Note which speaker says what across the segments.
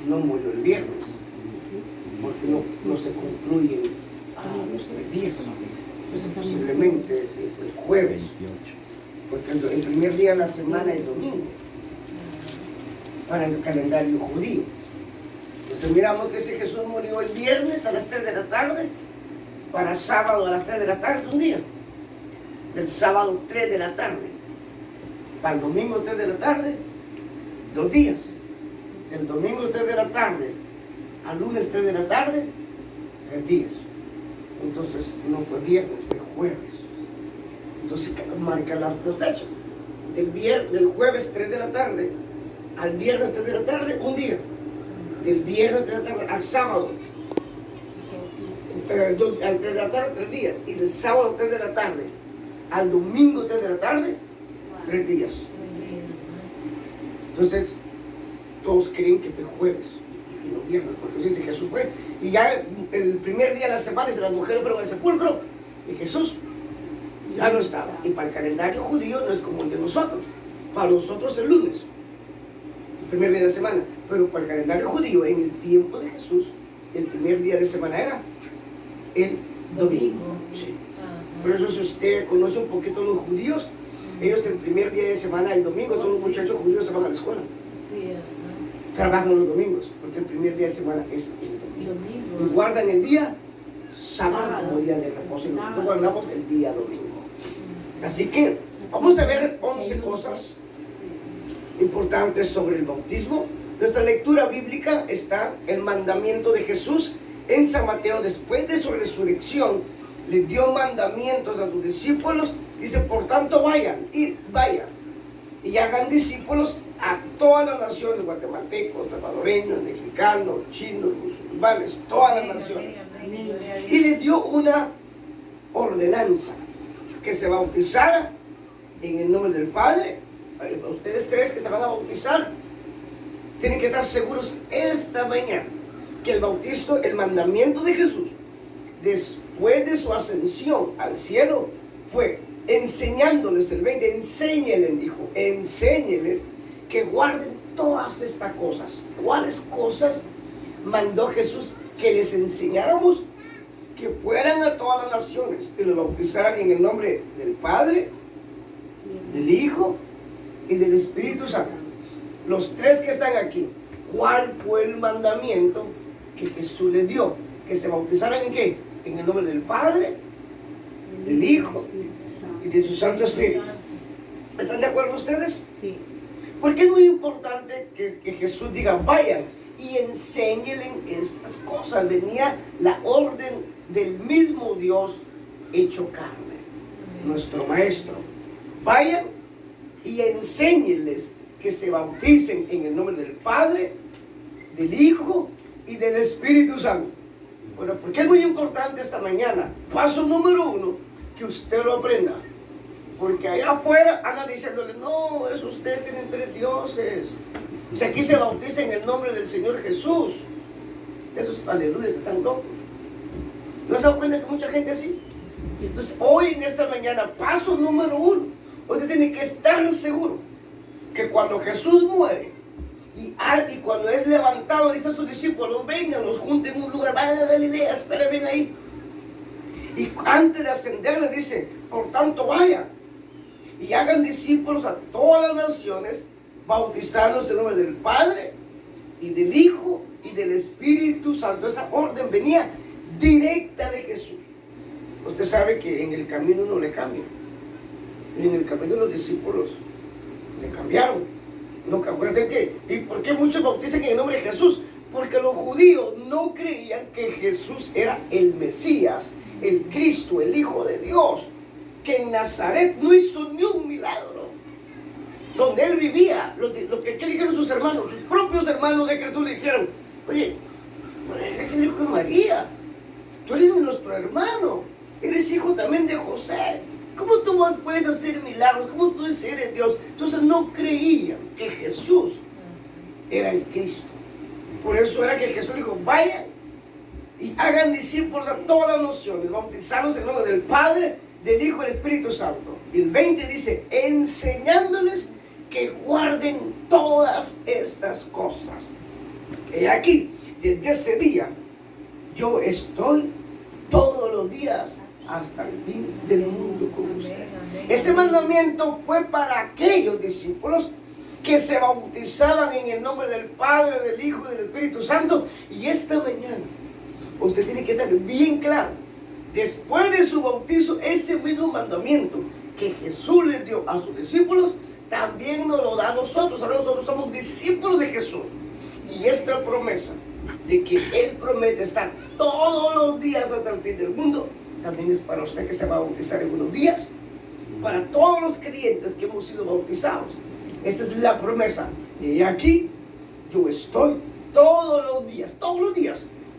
Speaker 1: no murió el viernes, porque no se concluyen los 3 días. Entonces posiblemente el jueves, porque el primer día de la semana es el domingo, para el calendario judío. Entonces miramos que si Jesús murió el viernes a las 3 de la tarde, para sábado a las 3 de la tarde, un día. Del sábado 3 de la tarde, para el domingo 3 de la tarde, 2 días. Del domingo 3 de la tarde al lunes 3 de la tarde, 3 días. Entonces no fue viernes, fue jueves. Entonces marca las fechas. Del jueves 3 de la tarde al viernes 3 de la tarde, un día. Del viernes 3 de la tarde al sábado, al 3 de la tarde, 3 días. Y del sábado 3 de la tarde al domingo 3 de la tarde, 3 días. Entonces, todos creen que fue jueves y no viernes, porque se dice Jesús fue. Y ya el primer día de la semana, las mujeres fueron al sepulcro y Jesús ya no estaba. Y para el calendario judío no es como el de nosotros. Para nosotros el lunes, el primer día de la semana. Pero para el calendario judío, en el tiempo de Jesús, el primer día de semana era el domingo. Sí. Por eso si usted conoce un poquito a los judíos, ellos el primer día de semana, el domingo, todos los muchachos judíos se van a la escuela. Trabajan los domingos, porque el primer día de semana es el domingo. Y guardan el día sábado como día de reposo. Y nosotros guardamos el día domingo. Así que vamos a ver 11 cosas importantes sobre el bautismo. Nuestra lectura bíblica está el mandamiento de Jesús en San Mateo. Después de su resurrección, le dio mandamientos a sus discípulos. Dice, por tanto vayan y hagan discípulos a todas las naciones, guatemaltecos, salvadoreños, mexicanos, chinos, musulmanes, todas las naciones. Y les dio una ordenanza, que se bautizara en el nombre del Padre. Ustedes 3 que se van a bautizar, tienen que estar seguros esta mañana que el bautizo, el mandamiento de Jesús, después de su ascensión al cielo, fue enseñándoles, el 20, enséñeles, dijo, enséñeles que guarden todas estas cosas. ¿Cuáles cosas mandó Jesús que les enseñáramos? Que fueran a todas las naciones y los bautizaran en el nombre del Padre, del Hijo y del Espíritu Santo. Los 3 que están aquí, ¿cuál fue el mandamiento que Jesús les dio? Que se bautizaran ¿en qué? En el nombre del Padre, del Hijo y de su Santo Espíritu. ¿Están de acuerdo ustedes?
Speaker 2: Sí.
Speaker 1: Porque es muy importante que Jesús diga, vayan y enséñenle estas cosas. Venía la orden del mismo Dios hecho carne, nuestro Maestro. Vayan y enséñenles que se bauticen en el nombre del Padre, del Hijo y del Espíritu Santo. Bueno, porque es muy importante esta mañana. Paso número 1, que usted lo aprenda. Porque allá afuera andan diciéndole, no, eso ustedes tienen 3 dioses. Si aquí se bautiza en el nombre del Señor Jesús, esos aleluyas están locos. ¿No se dan cuenta que mucha gente así? Entonces, hoy en esta mañana, paso número 1, usted tiene que estar seguro que cuando Jesús muere y cuando es levantado, dicen sus discípulos, vengan, nos junten en un lugar, vayan a Galilea, esperen ahí. Y antes de ascender le dice, por tanto vayan y hagan discípulos a todas las naciones, bautizarlos en el nombre del Padre y del Hijo y del Espíritu Santo. Esa orden venía directa de Jesús. Usted sabe que en el camino uno le cambia. Y en el camino los discípulos le cambiaron. No, acuérdense que, ¿y por qué muchos bautizan en el nombre de Jesús? Porque los judíos no creían que Jesús era el Mesías, el Cristo, el Hijo de Dios, que en Nazaret no hizo ni un milagro. Donde él vivía, lo que le dijeron sus hermanos, sus propios hermanos de Jesús le dijeron, oye, pero eres el hijo de María, tú eres nuestro hermano, eres hijo también de José. ¿Cómo tú puedes hacer milagros? ¿Cómo tú eres Dios? Entonces no creían que Jesús era el Cristo. Por eso era que Jesús dijo, vayan y hagan discípulos a todas las naciones, bautizarlos en el nombre del Padre, del Hijo y del Espíritu Santo. Y el 20 dice, enseñándoles que guarden todas estas cosas. He aquí, desde ese día, yo estoy todos los días hasta el fin del mundo con usted. Ese mandamiento fue para aquellos discípulos que se bautizaban en el nombre del Padre, del Hijo y del Espíritu Santo. Y esta mañana usted tiene que estar bien claro, después de su bautizo, ese mismo mandamiento que Jesús les dio a sus discípulos, también nos lo da a nosotros. Ahora nosotros somos discípulos de Jesús. Y esta promesa de que Él promete estar todos los días hasta el fin del mundo, también es para usted que se va a bautizar en unos días, para todos los creyentes que hemos sido bautizados. Esa es la promesa. Y aquí yo estoy todos los días,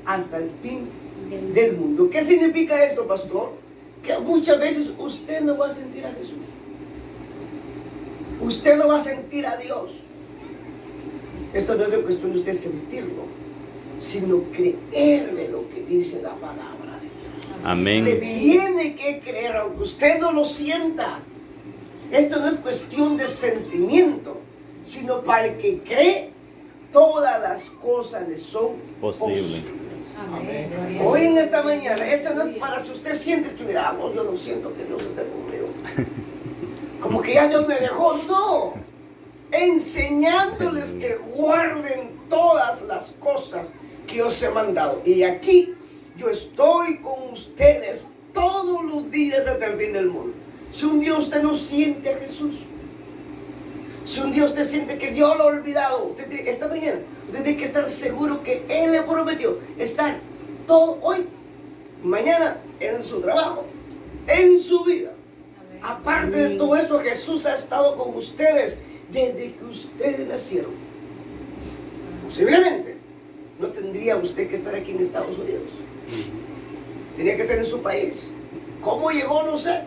Speaker 1: hasta el fin del mundo. ¿Qué significa esto, pastor? Que muchas veces usted no va a sentir a Jesús. Usted no va a sentir a Dios. Esto no es cuestión de usted sentirlo, sino creerle lo que dice la palabra de Dios.
Speaker 2: Amén.
Speaker 1: Le tiene que creer, aunque usted no lo sienta. Esto no es cuestión de sentimiento, sino para el que cree, todas las cosas le son posibles.
Speaker 3: Amén.
Speaker 1: Hoy en esta mañana, esto no es para si usted siente que mira, yo no siento que Dios esté conmigo. Como que ya Dios me dejó. No. Enseñándoles que guarden todas las cosas que os he mandado. Y aquí yo estoy con ustedes todos los días hasta el fin del mundo. Si un día usted no siente a Jesús, si un día usted siente que Dios lo ha olvidado, esta mañana usted tiene que estar seguro que Él le prometió estar todo hoy, mañana, en su trabajo, en su vida. Aparte de todo esto, Jesús ha estado con ustedes desde que ustedes nacieron. Posiblemente no tendría usted que estar aquí en Estados Unidos. Tenía que estar en su país. ¿Cómo llegó? No sé.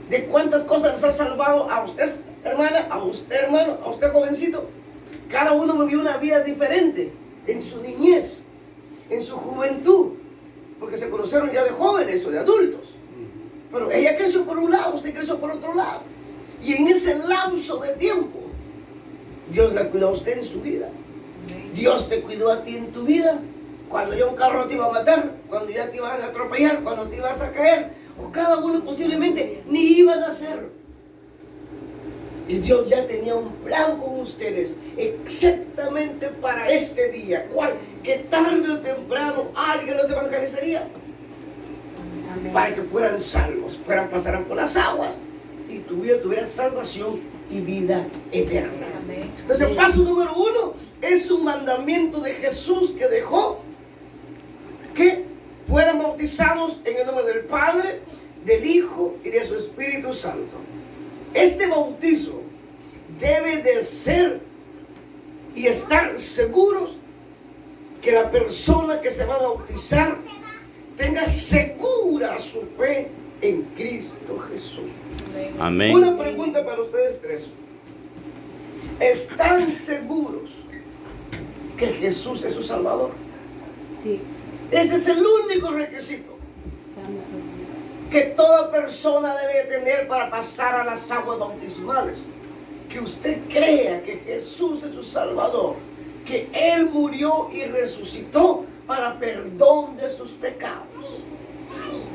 Speaker 1: ¿De cuántas cosas les ha salvado a usted, hermana, a usted, hermano, a usted, jovencito? Cada uno vivió una vida diferente en su niñez, en su juventud, porque se conocieron ya de jóvenes o de adultos. Pero ella creció por un lado, usted creció por otro lado. Y en ese lapso de tiempo, Dios la cuidó a usted en su vida. Dios te cuidó a ti en tu vida. Cuando ya un carro te iba a matar, cuando ya te iban a atropellar, cuando te ibas a caer, o cada uno posiblemente ni iban a hacer. Y Dios ya tenía un plan con ustedes exactamente para este día. ¿Cuál? Que tarde o temprano alguien los evangelizaría. Amén. Para que fueran salvos, pasaran por las aguas y tuvieran salvación y vida eterna. Amén. Entonces el paso número 1 es un mandamiento de Jesús que dejó que fueran bautizados en el nombre del Padre, del Hijo y de su Espíritu Santo. Este bautizo debe de ser y estar seguros que la persona que se va a bautizar tenga segura su fe en Cristo Jesús.
Speaker 2: Amén.
Speaker 1: Una pregunta para ustedes tres. ¿Están seguros que Jesús es su Salvador?
Speaker 3: Sí.
Speaker 1: Ese es el único requisito que toda persona debe tener para pasar a las aguas bautismales. Que usted crea que Jesús es su Salvador, que Él murió y resucitó para perdón de sus pecados.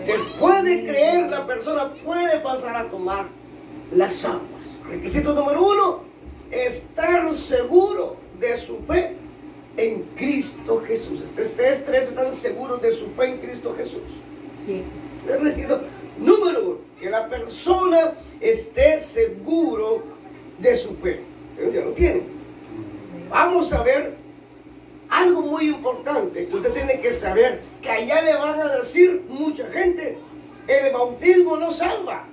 Speaker 1: Después de creer, la persona puede pasar a tomar las aguas. Requisito número 1, estar seguro de su fe en Cristo Jesús. Ustedes tres están seguros de su fe en Cristo Jesús.
Speaker 3: Sí.
Speaker 1: El requisito número 1, que la persona esté seguro de su fe. Ustedes ya lo tienen. Vamos a ver algo muy importante que usted tiene que saber, que allá le van a decir mucha gente: el bautismo no salva.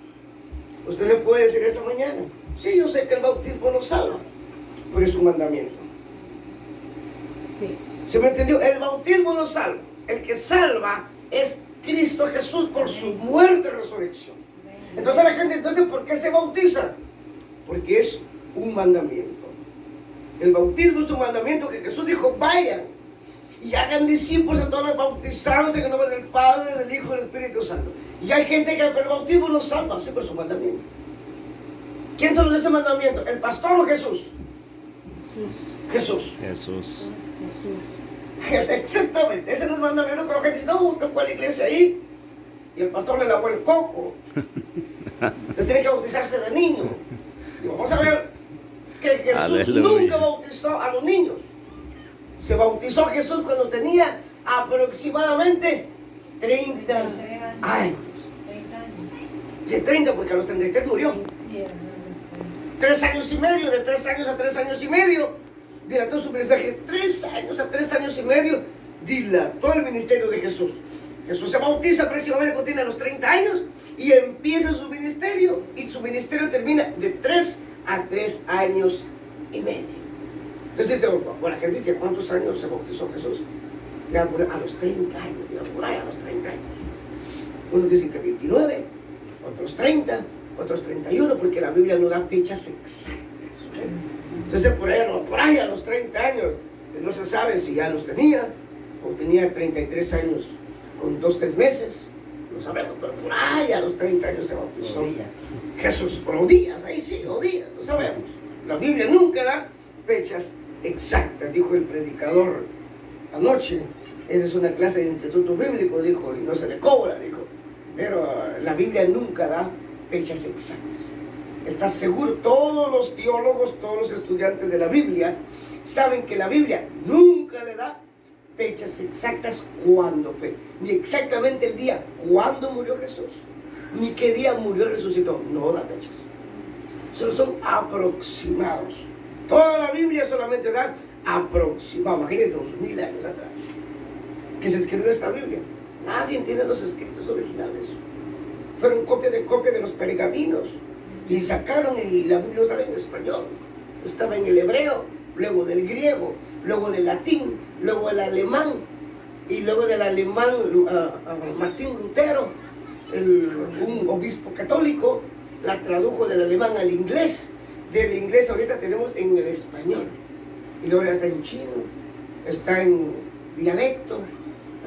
Speaker 1: Usted le puede decir esta mañana: sí, yo sé que el bautismo no salva, pero es un mandamiento.
Speaker 3: Sí.
Speaker 1: ¿Se me entendió? El bautismo no salva. El que salva es Cristo Jesús por su muerte y resurrección. Entonces la gente, ¿por qué se bautiza? Porque es un mandamiento. El bautismo es un mandamiento que Jesús dijo: vayan y hagan discípulos a todos los bautizados en el nombre del Padre, del Hijo y del Espíritu Santo. Y hay gente que el bautismo no salva, sí, pero es un mandamiento. ¿Quién se lo dio ese mandamiento? ¿El pastor o Jesús? Jesús.
Speaker 2: Jesús.
Speaker 1: Exactamente, ese no es mandamiento, pero la gente dice, no, usted fue a la iglesia ahí y el pastor le lavó el coco. Usted tiene que bautizarse de niño. Y vamos a ver que Jesús
Speaker 2: Aleluya.
Speaker 1: nunca bautizó a los niños. Se bautizó Jesús cuando tenía aproximadamente 30 años. Sí, 30 porque a los 33 murió. 3 años y medio, de 3 años a 3 años y medio, dilató su ministerio. De 3 años a 3 años y medio, dilató el ministerio de Jesús. Jesús se bautiza aproximadamente cuando tiene los 30 años y empieza su ministerio. Y su ministerio termina de 3 a 3 años y medio. Entonces, bueno, la gente dice, ¿cuántos años se bautizó Jesús? Ya a los 30 años, ya por ahí a los 30 años. Unos dicen que 29, otros 30, otros 31, porque la Biblia no da fechas exactas. ¿Okay? Entonces, por ahí a los 30 años, no se sabe si ya los tenía, o tenía 33 años con 2-3 meses, no sabemos, pero por ahí a los 30 años se bautizó Jesús, por los días, ahí sí, los días, no sabemos. La Biblia nunca da fechas exactas, dijo el predicador anoche. Esa es una clase de instituto bíblico, dijo, y no se le cobra, dijo. Pero la Biblia nunca da fechas exactas. ¿Estás seguro? Todos los teólogos, todos los estudiantes de la Biblia saben que la Biblia nunca le da fechas exactas cuándo fue, ni exactamente el día cuándo murió Jesús, ni qué día murió y resucitó. No da fechas. Solo son aproximados. Toda la Biblia solamente da aproximado. Imagínense 2000 años atrás que se escribió esta Biblia. Nadie entiende los escritos originales. Fueron copia de los pergaminos y sacaron, y la Biblia no estaba en español, estaba en el hebreo, luego del griego, luego del latín, luego del alemán, y luego del alemán Martín Lutero, un obispo católico, la tradujo del alemán al inglés. Del inglés ahorita tenemos en el español, y ahora está en chino, está en dialecto,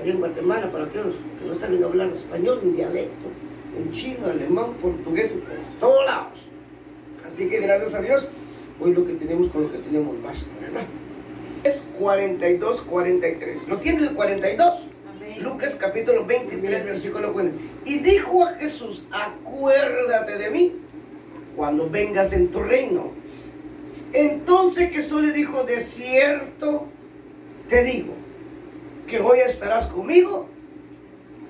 Speaker 1: allá en Guatemala, para aquellos que no saben hablar español, en dialecto, en chino, alemán, portugués, por todos lados. Así que gracias a Dios, hoy lo que tenemos con lo que tenemos basta, ¿verdad? Es 42-43. ¿Lo tiene el 42?
Speaker 3: Amén.
Speaker 1: Lucas capítulo 23, versículo 40. Y dijo a Jesús, acuérdate de mí cuando vengas en tu reino. Entonces Jesús le dijo, de cierto te digo, que hoy estarás conmigo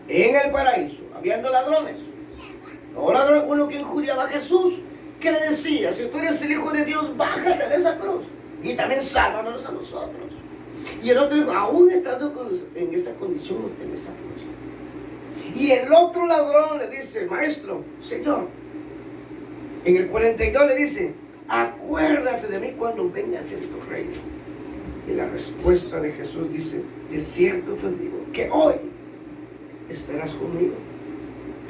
Speaker 1: en el paraíso. Habiendo ladrones. No ladrón, uno que injuriaba a Jesús, que le decía, si tú eres el Hijo de Dios, bájate de esa cruz y también sálvanos a nosotros. Y el otro dijo, aún estando en esa condición, no temes esa cruz. Y el otro ladrón le dice, maestro, Señor, en el 42 le dice, acuérdate de mí cuando vengas en tu reino. Y la respuesta de Jesús dice, de cierto te digo, que hoy estarás conmigo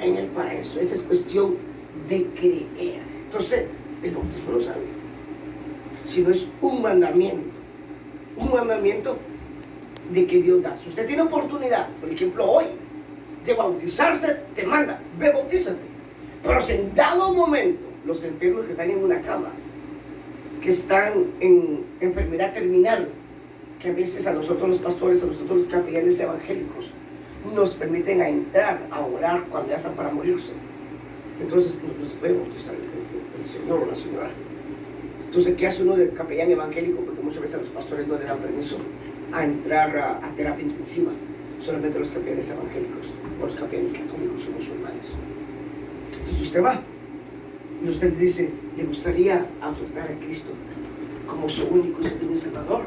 Speaker 1: en el paraíso. Esta es cuestión de creer. Entonces, el bautismo no sabe, sino es un mandamiento de que Dios da. Si usted tiene oportunidad, por ejemplo hoy, de bautizarse, te manda, ve, bautízate. Pero si en dado momento, los enfermos que están en una cama, que están en enfermedad terminal, que a veces a nosotros los pastores, a nosotros los capellanes evangélicos, nos permiten entrar a orar cuando ya están para morirse. Entonces nos puede bautizar el Señor o la señora. Entonces, ¿qué hace uno del capellán evangélico? Porque muchas veces a los pastores no le dan permiso a entrar a terapia intensiva, solamente los capellanes evangélicos o los capellanes católicos o musulmanes. Entonces usted va y usted dice, le gustaría aceptar a Cristo como su único y supremo Salvador,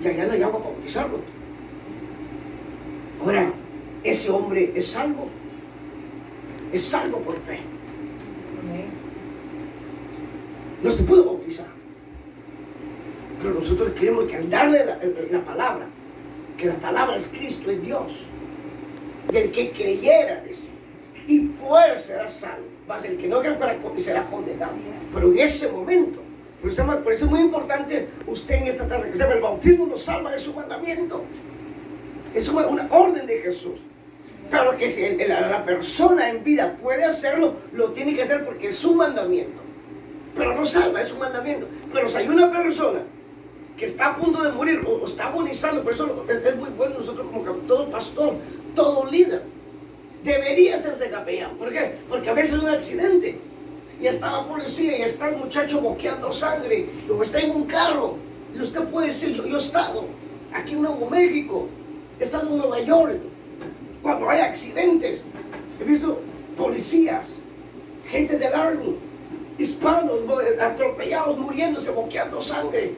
Speaker 1: y allá no hay agua para bautizarlo. Ahora, ese hombre es salvo por fe. No se puede bautizar. Pero nosotros queremos que al darle la palabra, que la palabra es Cristo, es Dios, y el que creyera, dice, y fuera será salvo, más el que no crea será condenado. Pero en ese momento, por eso es muy importante usted en esta tarde que sepa, el bautismo nos salva, es un mandamiento, es una orden de Jesús. Pero que si la persona en vida puede hacerlo, lo tiene que hacer porque es un mandamiento. Pero no salva, es un mandamiento. Pero si hay una persona que está a punto de morir o está agonizando. Por eso es muy bueno nosotros como todo pastor, todo líder debería hacerse capellán. ¿Por qué? Porque a veces es un accidente y está la policía y está el muchacho boqueando sangre o está en un carro y usted puede decir, yo he estado aquí en Nuevo México, he estado en Nueva York, cuando hay accidentes he visto policías, gente del Army, hispanos atropellados, muriéndose, boqueando sangre.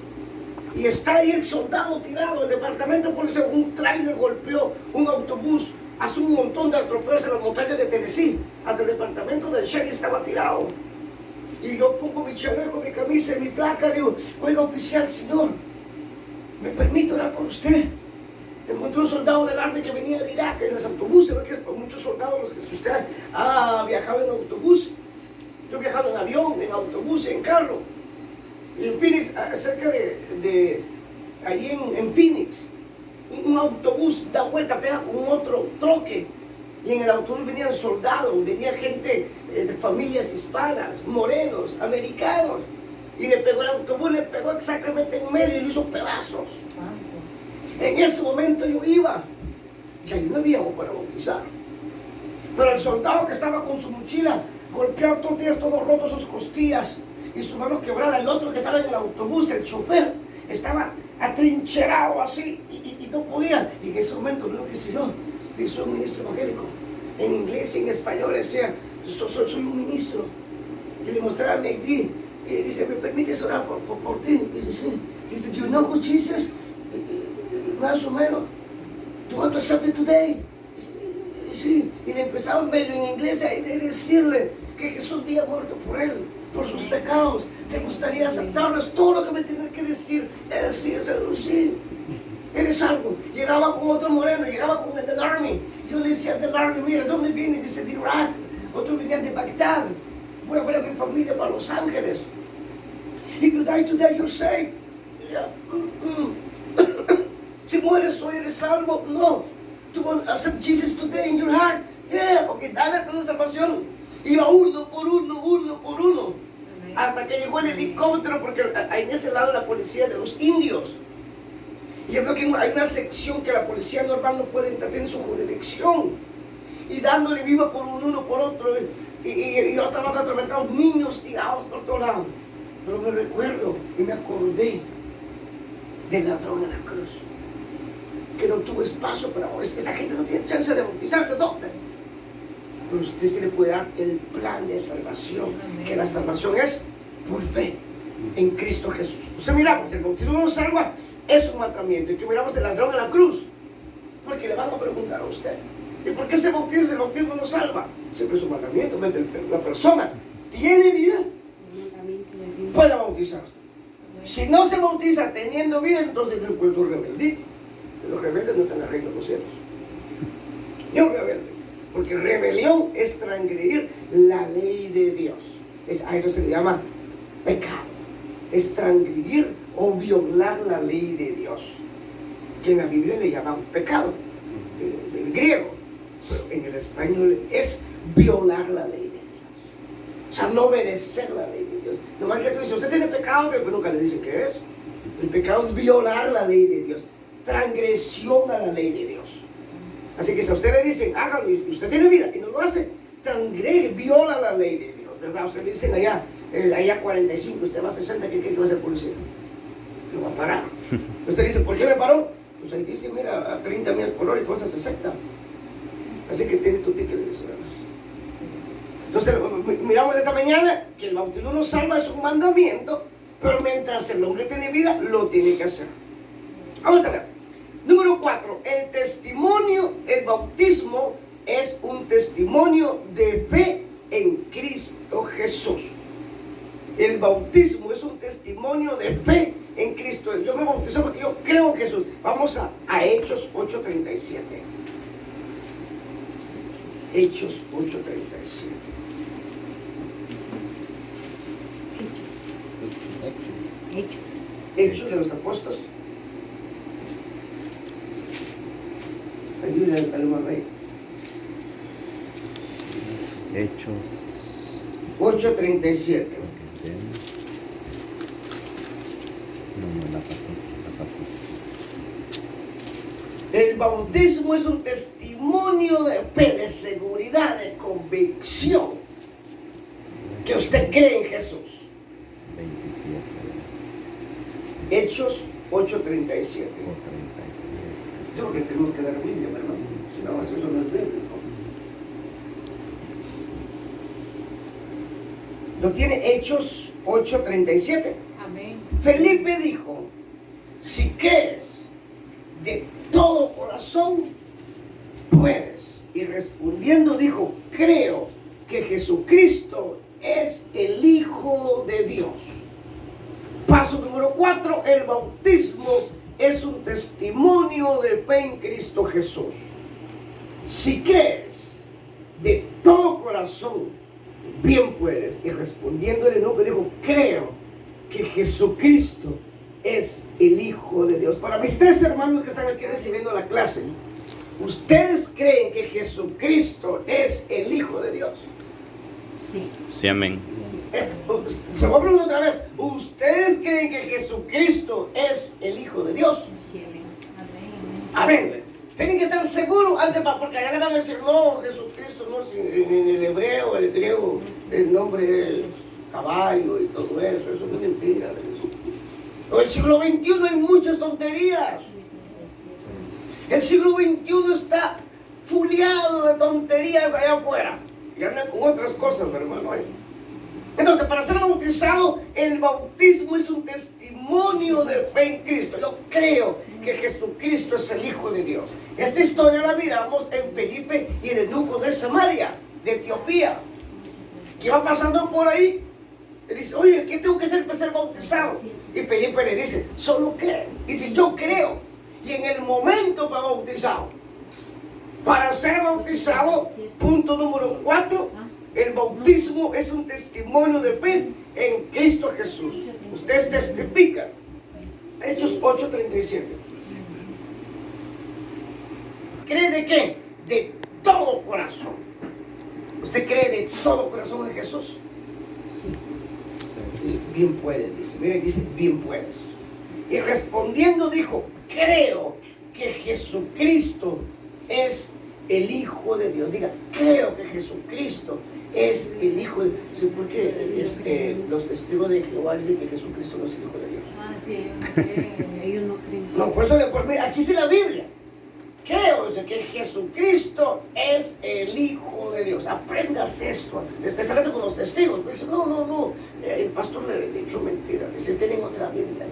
Speaker 1: Y está ahí el soldado tirado, el departamento de policía, un tráiler golpeó un autobús, hace un montón de atropellos en las montañas de Tennessee, hasta el departamento del sheriff estaba tirado. Y yo pongo mi chaleco, mi camisa y mi placa, digo, oiga oficial, señor, ¿me permite orar por usted? Encontré un soldado del Army que venía de Irak en los autobuses, porque muchos soldados, si usted ha viajado en autobús, yo he viajado en avión, en autobús, en carro. Y en Phoenix, cerca allí en Phoenix, un autobús da vuelta, pega con otro troque. Y en el autobús venían soldados, venía gente de familias hispanas, morenos, americanos. Y le pegó el autobús, le pegó exactamente en medio y lo hizo pedazos. En ese momento yo iba, ya yo no había agua para bautizar. Pero el soldado que estaba con su mochila, golpeado todos rotos sus costillas y su mano quebrada, el otro que estaba en el autobús, el chofer, estaba atrincherado así y no podía. Y en ese momento lo que hice yo, soy un ministro evangélico, en inglés y en español, decía, soy un ministro. Y le mostraba mi ID, y dice, ¿me permites orar por ti? Dice, sí. Dice, do you know who Jesus? Más o menos. ¿Tú want to accept it today? Sí. Y le empezaba medio en inglés a decirle que Jesús había muerto por él, por sus pecados. ¿Te gustaría aceptarlo? Es todo lo que me tiene que decir. Era sí, sí. Eres algo. Llegaba con otro moreno, llegaba con el del Army. Yo le decía al del Army, mira, ¿de dónde viene? Dice, de Irak. Otro venía de Bagdad. Voy a ver a mi familia para Los Ángeles. If you die today, you're saved. Yeah. Si mueres hoy, eres salvo. No. ¿Tú vas a accept Jesus today in your heart? Yeah. Ok, dale el plan de salvación. Iba uno por uno. Hasta que llegó el helicóptero, porque en ese lado la policía de los indios. Y yo creo que hay una sección que la policía normal no puede entrar en su jurisdicción. Y dándole viva por uno por otro. Y yo estaba atormentado, niños tirados por todos lados. Pero me recuerdo y me acordé del ladrón en la cruz, que no tuvo espacio para bautizarse. Esa gente no tiene chance de bautizarse. ¿Dónde? Pero usted se le puede dar el plan de salvación. Amén. Que la salvación es por fe en Cristo Jesús. Entonces miramos, el bautismo no salva, es un mandamiento. Y que miramos el ladrón en la cruz, porque le van a preguntar a usted, ¿y por qué se bautiza si el bautismo no salva? Siempre es un mandamiento. La persona tiene vida, puede bautizarse. Si no se bautiza teniendo vida, entonces es un puesto rebeldito. Los rebeldes no están en el reino de los cielos. Ni un rebelde. Porque rebelión es transgredir la ley de Dios. A eso se le llama pecado. Es transgredir o violar la ley de Dios. Que en la Biblia le llaman pecado. Del griego. Pero en el español es violar la ley de Dios. O sea, no obedecer la ley de Dios. Nomás que tú dices, usted tiene pecado, pero nunca le dicen qué es. El pecado es violar la ley de Dios. Transgresión a la ley de Dios. Así que si a usted le dicen, hágalo, y usted tiene vida, y no lo hace, transgrede, viola la ley de Dios, ¿verdad? Usted le dicen allá 45, usted va a 60, ¿qué cree que va a ser policía? Lo va a parar. Usted dice, ¿por qué me paró? Pues ahí dice, mira, a 30 millas por hora y tú vas a 60. Así que tiene tu ticket de eso, ¿verdad? Entonces, miramos esta mañana que el bautismo no salva, es un mandamiento, pero mientras el hombre tiene vida, lo tiene que hacer. Vamos a ver. Número 4, el testimonio, el bautismo es un testimonio de fe en Cristo Jesús. El bautismo es un testimonio de fe en Cristo. Yo me bautizo porque yo creo en Jesús. Vamos a Hechos 8:37. Hechos 8:37. Hechos de los Apóstoles. Ayuda al hermano ahí.
Speaker 2: Hechos
Speaker 1: 8:37.
Speaker 2: No me la pasó.
Speaker 1: El bautismo es un testimonio de fe, de seguridad, de convicción que usted cree en Jesús.
Speaker 2: 27.
Speaker 1: Hechos 8:37.
Speaker 2: O 37.
Speaker 1: Yo creo que tenemos que dar Biblia, ¿verdad? Si no, eso no es bíblico. ¿Lo tiene? Hechos 8:37.
Speaker 3: Amén.
Speaker 1: Felipe dijo: si crees de todo corazón, puedes. Y respondiendo dijo: creo que Jesucristo es el Hijo de Dios. Paso número 4, el bautismo es un testimonio de fe en Cristo Jesús. Si crees de todo corazón, bien puedes. Y respondiendo el eunuco dijo: creo que Jesucristo es el Hijo de Dios. Para mis 3 hermanos que están aquí recibiendo la clase, ¿ustedes creen que Jesucristo es el Hijo de Dios?
Speaker 3: Sí.
Speaker 2: Sí, amén.
Speaker 1: Se va a preguntar otra vez: ¿ustedes creen que Jesucristo es el Hijo de Dios?
Speaker 3: Sí, amén.
Speaker 1: Amén. Tienen que estar seguros antes, porque allá le van a decir: no, Jesucristo no, si en el hebreo, el griego, el nombre es caballo y todo eso. Eso no es mentira. En el siglo XXI hay muchas tonterías. El siglo XXI está fuleado de tonterías allá afuera. Y andan con otras cosas, hermano. Entonces, para ser bautizado, el bautismo es un testimonio de fe en Cristo. Yo creo que Jesucristo es el Hijo de Dios. Esta historia la miramos en Felipe y el eunuco de Samaria, de Etiopía, que iba pasando por ahí. Le dice: oye, ¿qué tengo que hacer para ser bautizado? Y Felipe le dice: solo cree. Dice: yo creo. Y en el momento para bautizado, para ser bautizado, punto número 4, el bautismo es un testimonio de fe en Cristo Jesús. Ustedes testifican. Hechos 8:37. ¿Cree de qué? De todo corazón. ¿Usted cree de todo corazón en Jesús? Dice: bien puedes. Dice: mire, dice: bien puedes. Y respondiendo dijo: creo que Jesucristo es el Hijo de Dios. Diga: creo que Jesucristo es el Hijo de Dios. Sí, porque los testigos de Jehová dicen que Jesucristo no es el Hijo de Dios.
Speaker 3: Ah, sí, ellos no creen.
Speaker 1: No, por eso mira, aquí dice la Biblia: creo, dice, que Jesucristo es el Hijo de Dios. Aprendas esto, especialmente con los testigos. Me dicen: no, el pastor le ha dicho mentira. Dice: tienen otra Biblia.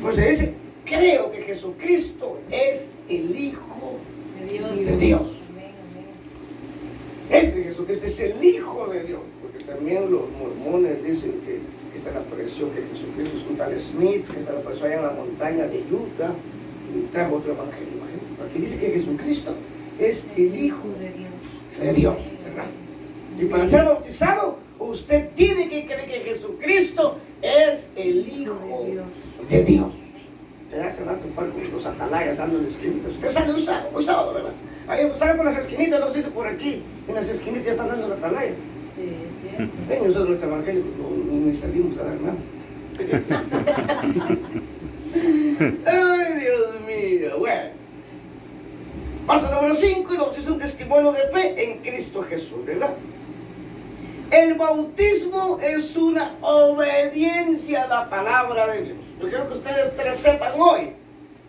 Speaker 1: Pues se dice: creo que Jesucristo es el Hijo de Dios. Ese Jesucristo es el Hijo de Dios. Porque también los mormones dicen que se le apareció que Jesucristo es un tal Smith, que se le apareció allá en la montaña de Utah y trajo otro evangelio. Aquí dice que Jesucristo es el Hijo de Dios, ¿verdad? Y para ser bautizado, usted tiene que creer que Jesucristo es el Hijo de Dios. Te hace rato con los atalayas dando esquinitas. Usted sale un sábado, ¿verdad? Ahí sale por las esquinitas, no se dice por aquí. En las esquinitas ya están dando la atalaya.
Speaker 3: Sí, sí.
Speaker 1: Ven, nosotros los evangélicos ni salimos a dar nada. Ay, Dios mío. Bueno. Paso número 5, el bautismo es un testimonio de fe en Cristo Jesús, ¿verdad? El bautismo es una obediencia a la palabra de Dios. Yo quiero que ustedes 3 sepan hoy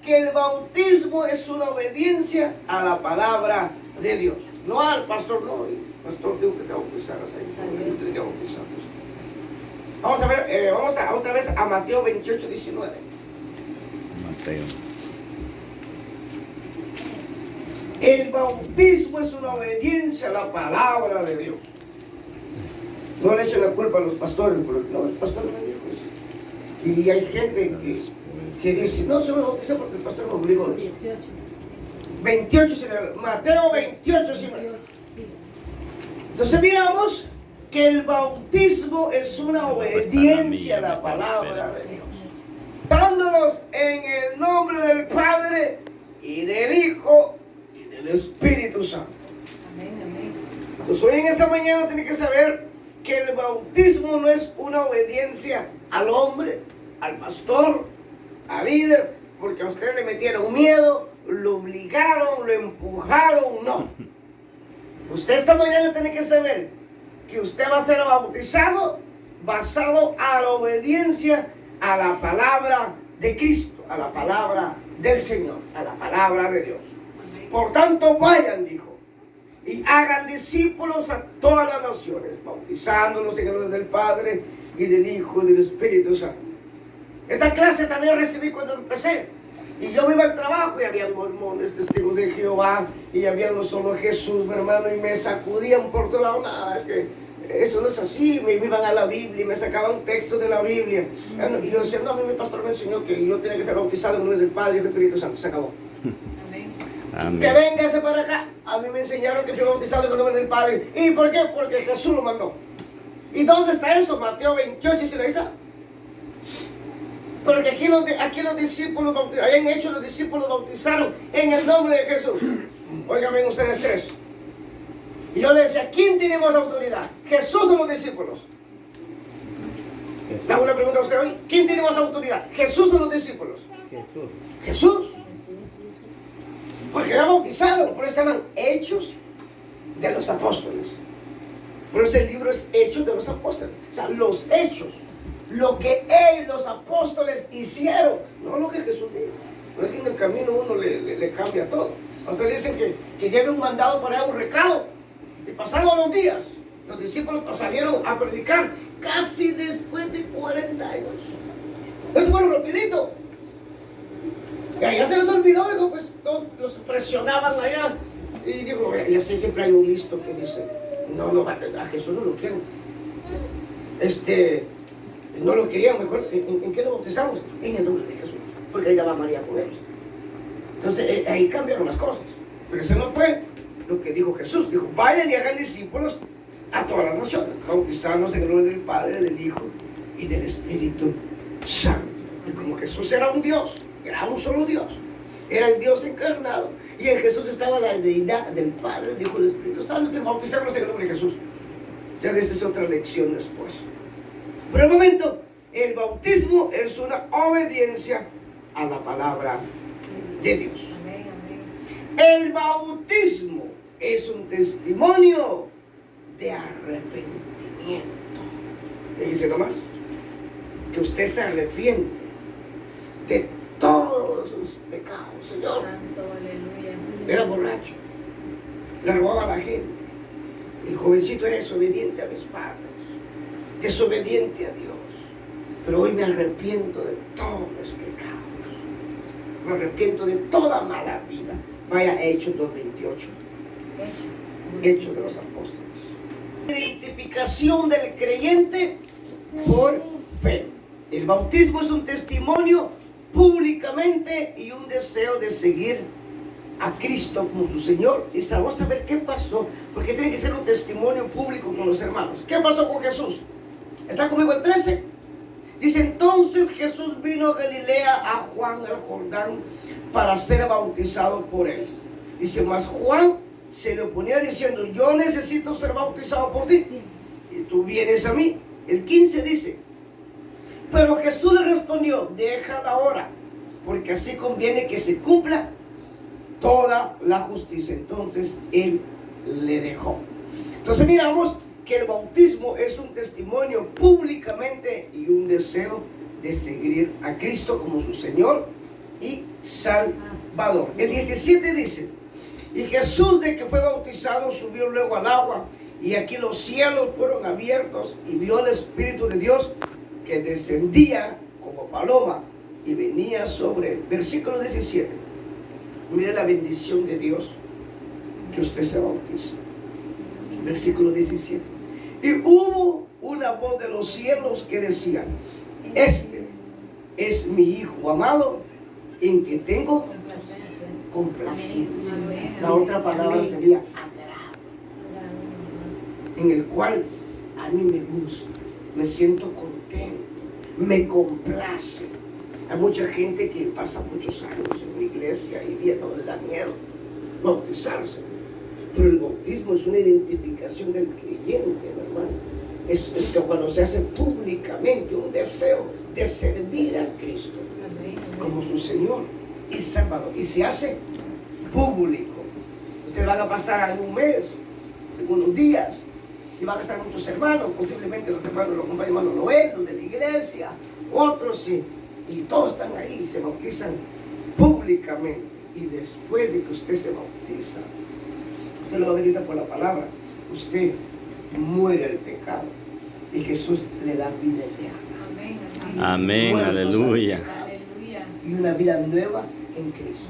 Speaker 1: que el bautismo es una obediencia a la palabra de Dios. No al pastor, no. El pastor dijo que te bautizaras ahí. No te bautizar. Vamos a ver, vamos otra vez a Mateo 28:19.
Speaker 2: Mateo.
Speaker 1: El bautismo es una obediencia a la palabra de Dios. No le echen la culpa a los pastores, porque no, el pastor me dijo eso. Y hay gente que dice: no se me bautiza porque el pastor me obligó a eso. 28, Mateo 28, sí. Entonces miramos que el bautismo es una obediencia a la palabra de Dios. Dándonos en el nombre del Padre y del Hijo y del Espíritu Santo.
Speaker 3: Amén, amén.
Speaker 1: Entonces hoy en esta mañana tiene que saber que el bautismo no es una obediencia al hombre, al pastor, a líder, porque a usted le metieron miedo, lo obligaron, lo empujaron, no. Usted esta mañana tiene que saber que usted va a ser bautizado basado a la obediencia a la palabra de Cristo, a la palabra del Señor, a la palabra de Dios. Por tanto, vayan, dijo, y hagan discípulos a todas las naciones, bautizándolos en el nombre del Padre y del Hijo y del Espíritu Santo. Esta clase también recibí cuando empecé. Y yo iba al trabajo y había mormones, testigos de Jehová, y había no solo Jesús, mi hermano, y me sacudían por todo lado. Nada, que eso no es así. Me iban a la Biblia y me sacaban textos de la Biblia. Y yo decía, no, a mí mi pastor me enseñó que yo tenía que estar bautizado en el nombre del Padre y del Espíritu Santo. Se acabó.
Speaker 2: Amén.
Speaker 1: Que véngase para acá. A mí me enseñaron que yo bautizado en el nombre del Padre. ¿Y por qué? Porque Jesús lo mandó. ¿Y dónde está eso? Mateo 28, ¿sí lo está? Porque aquí los discípulos hayan hecho, los discípulos bautizaron en el nombre de Jesús. Óigame ustedes tres. Y yo le decía, ¿quién tiene más autoridad? ¿Jesús o los discípulos? Le hago una pregunta a usted hoy. ¿Quién tiene más autoridad? ¿Jesús o los discípulos?
Speaker 2: Jesús.
Speaker 1: Jesús. Porque ya bautizaron, por eso se llaman Hechos de los Apóstoles. Por eso el libro es Hechos de los Apóstoles. O sea, los hechos. Lo que los apóstoles hicieron, no lo que Jesús dijo. No es que en el camino uno le cambia todo. A ustedes dicen que lleve un mandado para dar un recado. Y pasaron los días, los discípulos salieron a predicar casi después de 40 años. Eso fue rapidito. Y allá se les olvidó, dijo, pues todos los presionaban allá. Y dijo, y así siempre hay un listo que dice, no, a Jesús no lo quieren. No lo querían, mejor, ¿en qué lo bautizamos? En el nombre de Jesús, porque ahí va María con ellos. Entonces ahí cambiaron las cosas. Pero eso no fue lo que dijo Jesús. Dijo, vayan y hagan discípulos a todas las naciones, bautizarnos en el nombre del Padre, del Hijo y del Espíritu Santo. Y como Jesús era un Dios, era un solo Dios, era el Dios encarnado, y en Jesús estaba la deidad del Padre, del Hijo y del Espíritu Santo, y bautizarnos en el nombre de Jesús. Ya esa es otra lección después. Por el momento, el bautismo es una obediencia a la palabra de Dios. El bautismo es un testimonio de arrepentimiento. Fíjese nomás, que usted se arrepiente de todos sus pecados. Señor, era borracho, le robaba a la gente. El jovencito era desobediente a mis padres, desobediente a Dios, pero hoy me arrepiento de todos mis pecados, me arrepiento de toda mala vida. Vaya, Hechos 2:28, Hechos de los Apóstoles. Identificación del creyente por fe. El bautismo es un testimonio públicamente y un deseo de seguir a Cristo como su Señor y vamos a ver qué pasó, porque tiene que ser un testimonio público con los hermanos. ¿Qué pasó con Jesús? ¿Está conmigo el 13? Dice, entonces Jesús vino a Galilea a Juan al Jordán para ser bautizado por él. Dice, mas Juan se le oponía diciendo, yo necesito ser bautizado por ti y tú vienes a mí. El 15 dice, pero Jesús le respondió, déjala ahora, porque así conviene que se cumpla toda la justicia. Entonces él le dejó. Entonces miramos que el bautismo es un testimonio públicamente y un deseo de seguir a Cristo como su Señor y Salvador. El 17 dice, y Jesús de que fue bautizado subió luego al agua, y aquí los cielos fueron abiertos y vio el Espíritu de Dios que descendía como paloma y venía sobre él. Versículo 17. Mire la bendición de Dios que usted se bautiza. Versículo 17. Y hubo una voz de los cielos que decía, este es mi Hijo amado en que tengo complacencia. La otra palabra sería agrado, en el cual a mí me gusta, me siento contento, me complace. Hay mucha gente que pasa muchos años en la iglesia y día no le da miedo bautizarse. Pero el bautismo es una identificación del creyente, hermano. Es que cuando se hace públicamente un deseo de servir a Cristo. como su Señor y Salvador. Y se hace público. Ustedes van a pasar algún mes, algunos días, y van a estar muchos hermanos, posiblemente los hermanos, los compañeros hermano Noel, los de la iglesia, otros sí, y todos están ahí y se bautizan públicamente. Y después de que usted se bautiza, usted lo va a ver ahorita por la palabra, usted muere el pecado y Jesús le da vida eterna.
Speaker 2: Amén, aleluya.
Speaker 1: Y una vida nueva en Cristo.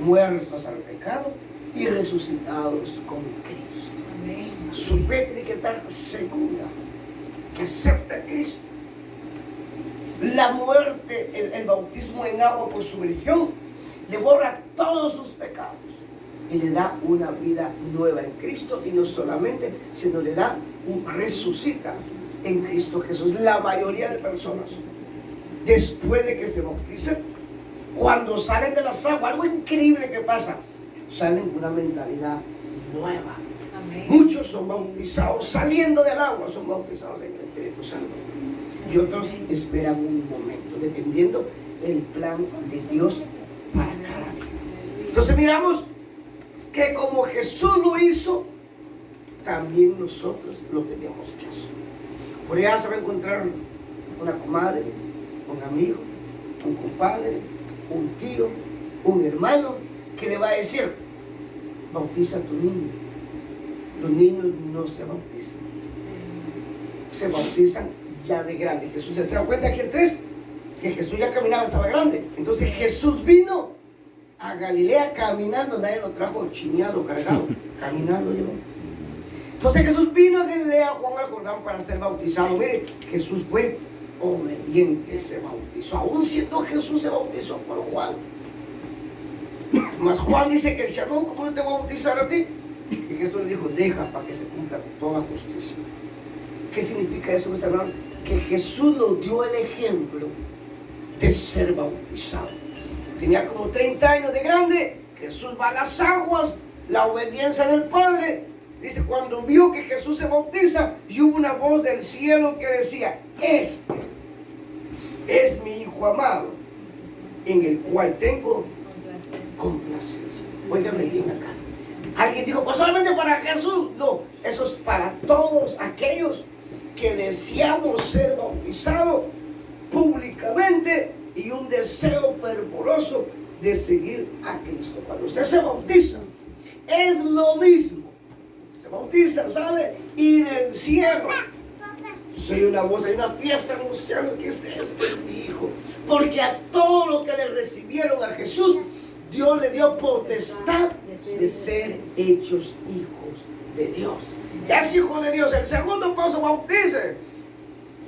Speaker 1: Muertos al pecado y resucitados con Cristo. Su fe tiene que estar segura que acepta a Cristo. La muerte, el bautismo en agua por sumergión, le borra todos sus pecados y le da una vida nueva en Cristo. Y no solamente, sino le da un resucita en Cristo Jesús. La mayoría de personas, después de que se bauticen, cuando salen de las aguas, algo increíble que pasa, salen con una mentalidad nueva. Amén. Muchos son bautizados saliendo del agua, son bautizados en el Espíritu Santo. Y otros esperan un momento, dependiendo del plan de Dios para cada vida. Entonces miramos que como Jesús lo hizo, también nosotros lo tenemos que hacer. Por allá se va a encontrar una comadre, un amigo, un compadre, un tío, un hermano, que le va a decir: bautiza a tu niño. Los niños no se bautizan, se bautizan ya de grande. Jesús ya se da cuenta aquí el 3, que Jesús ya caminaba, estaba grande. Entonces Jesús vino a Galilea caminando, nadie lo trajo chineado, cargado, caminando llegó. Entonces Jesús vino a Galilea, Juan al Jordán, para ser bautizado. Mire, Jesús fue obediente, se bautizó. Aún siendo Jesús, se bautizó por Juan. Mas Juan dice que decía: no, ¿cómo yo te voy a bautizar a ti? Y Jesús le dijo: deja para que se cumpla toda justicia. ¿Qué significa eso, mis hermanos? Que Jesús nos dio el ejemplo de ser bautizado. Tenía como 30 años de grande. Jesús va a las aguas, la obediencia del Padre. Dice, cuando vio que Jesús se bautiza, y hubo una voz del cielo que decía: este es mi Hijo amado, en el cual tengo complacencia. Óigame bien acá. Alguien dijo: pues solamente para Jesús. No, eso es para todos aquellos que deseamos ser bautizados públicamente y un deseo fervoroso de seguir a Cristo. Cuando usted se bautiza, es lo mismo. Se bautiza, sale, y del cielo soy una voz, hay una fiesta en los cielos, que es este mi Hijo. Porque a todos los que le recibieron a Jesús, Dios le dio potestad de ser hechos hijos de Dios. Ya es hijo de Dios. El segundo paso, bautice.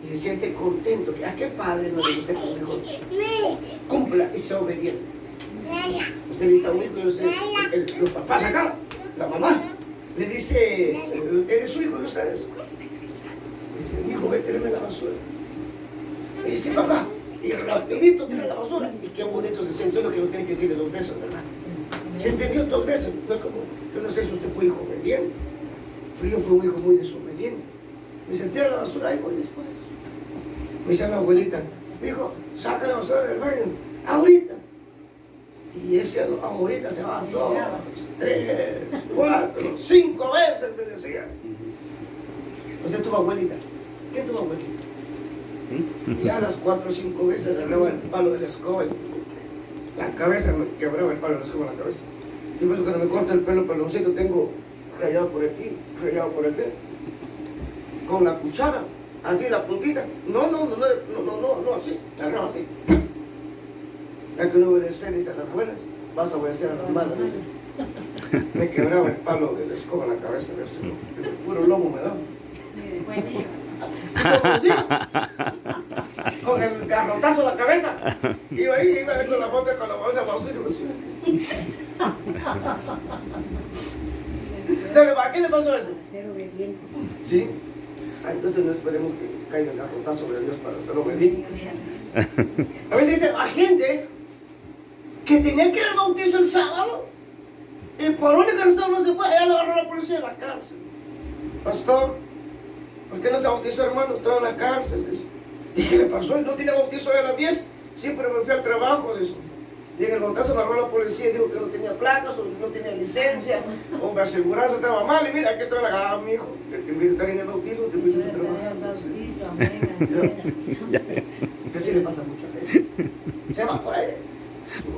Speaker 1: Y se siente contento. Que a qué padre no le gusta que un hijo cumpla y sea obediente. Usted dice a un hijo, los papás acá, la mamá, le dice: ¿eres su hijo de ustedes? Dice: mi hijo, vete, tráeme la basura. Le dice: papá, y rapidito tira la basura. Y qué bonito se siente lo que nos tiene que decirle 2 veces, ¿verdad? Se entendió 2 veces. No es como, yo no sé si usted fue hijo obediente, pero yo fui un hijo muy desobediente. Me dice: tira la basura, ahí voy después. Me dice mi abuelita: hijo, saca la basura del baño, ahorita. Y ese ahorita se va 2, 3, 4, 5 veces, me decía. Usted tuvo abuelita. ¿Quién tuvo abuelita? Y a las 4 o 5 veces agarraba el palo de la escoba, la cabeza, me quebraba el palo de la escoba en la cabeza. Yo pienso que cuando me corto el pelo peloncito, tengo rayado por aquí, rayado por aquí, con la cuchara, así la puntita. No, así, agarraba así. Ya que no obedecer, dice, a las buenas, vas a obedecer a las malas. Me quebraba el palo de la escoba en la cabeza, el puro lomo me daba. Con el garrotazo en la cabeza, iba ahí, iba con la bota, con la bolsa, ¿a qué le pasó eso?
Speaker 3: Ser obediente.
Speaker 1: Sí. Entonces no esperemos que caiga el garrotazo de Dios para ser obediente. A veces dice la gente que tenía que ir al bautizo el sábado y por única razón no se puede, ya lo agarró la policía de la cárcel. Pastor, ¿por qué no se bautizó, hermano? Estaba en la cárcel. ¿Y qué le pasó? ¿No tiene bautizo hoy a las 10? Sí, pero me fui al trabajo, dice. Y en el montazo me agarró la policía y dijo que no tenía placas o no tenía licencia o mi aseguranza estaba mal. Y mira, aquí estoy en la caja, mi hijo. Te fuiste a estar en el bautismo, te fuiste a trabajar. Que sí le pasa a mucha gente. Se va por ahí.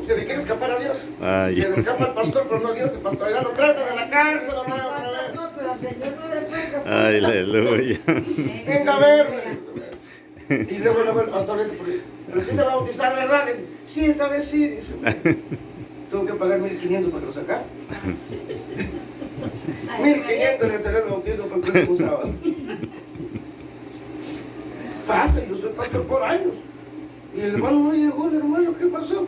Speaker 1: Se le quiere escapar a Dios.
Speaker 4: Ay.
Speaker 1: Se le escapa al pastor, pero no a Dios. El pastor ya lo trata de la cárcel, lo manda otra vez.
Speaker 3: No, pero al Señor no le toca.
Speaker 4: Aleluya.
Speaker 1: Venga a verme. Y luego el pastor dice, pero sí se va a bautizar, ¿verdad? Dice, sí, esta vez sí. Dice, tuvo que pagar 1,500 para que lo sacara. 1,500 le salió el bautismo por el próximo sábado. Pasa, yo soy pastor por años. Y el hermano no llegó, el hermano, ¿qué pasó?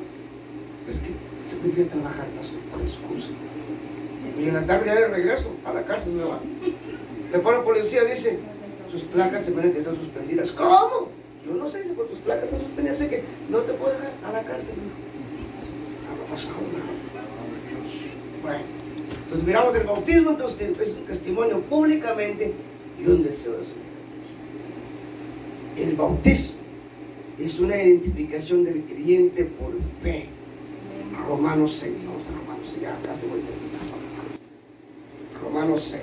Speaker 1: Es que se me fui a trabajar, pastor, por excusa. Y en la tarde ya de regreso, a la cárcel me va. Le pone el policía, dice, sus placas se ven que están suspendidas. ¿Cómo? Yo no sé si por tus placas están suspendidas, sé que no te puedo dejar a la cárcel, hijo. No ha pasado nada. Bueno, entonces miramos el bautismo, entonces es un testimonio públicamente y un deseo de Señor. El bautismo es una identificación del creyente por fe. Romanos 6, vamos a Romanos 6, ya casi voy a terminar. Romanos 6.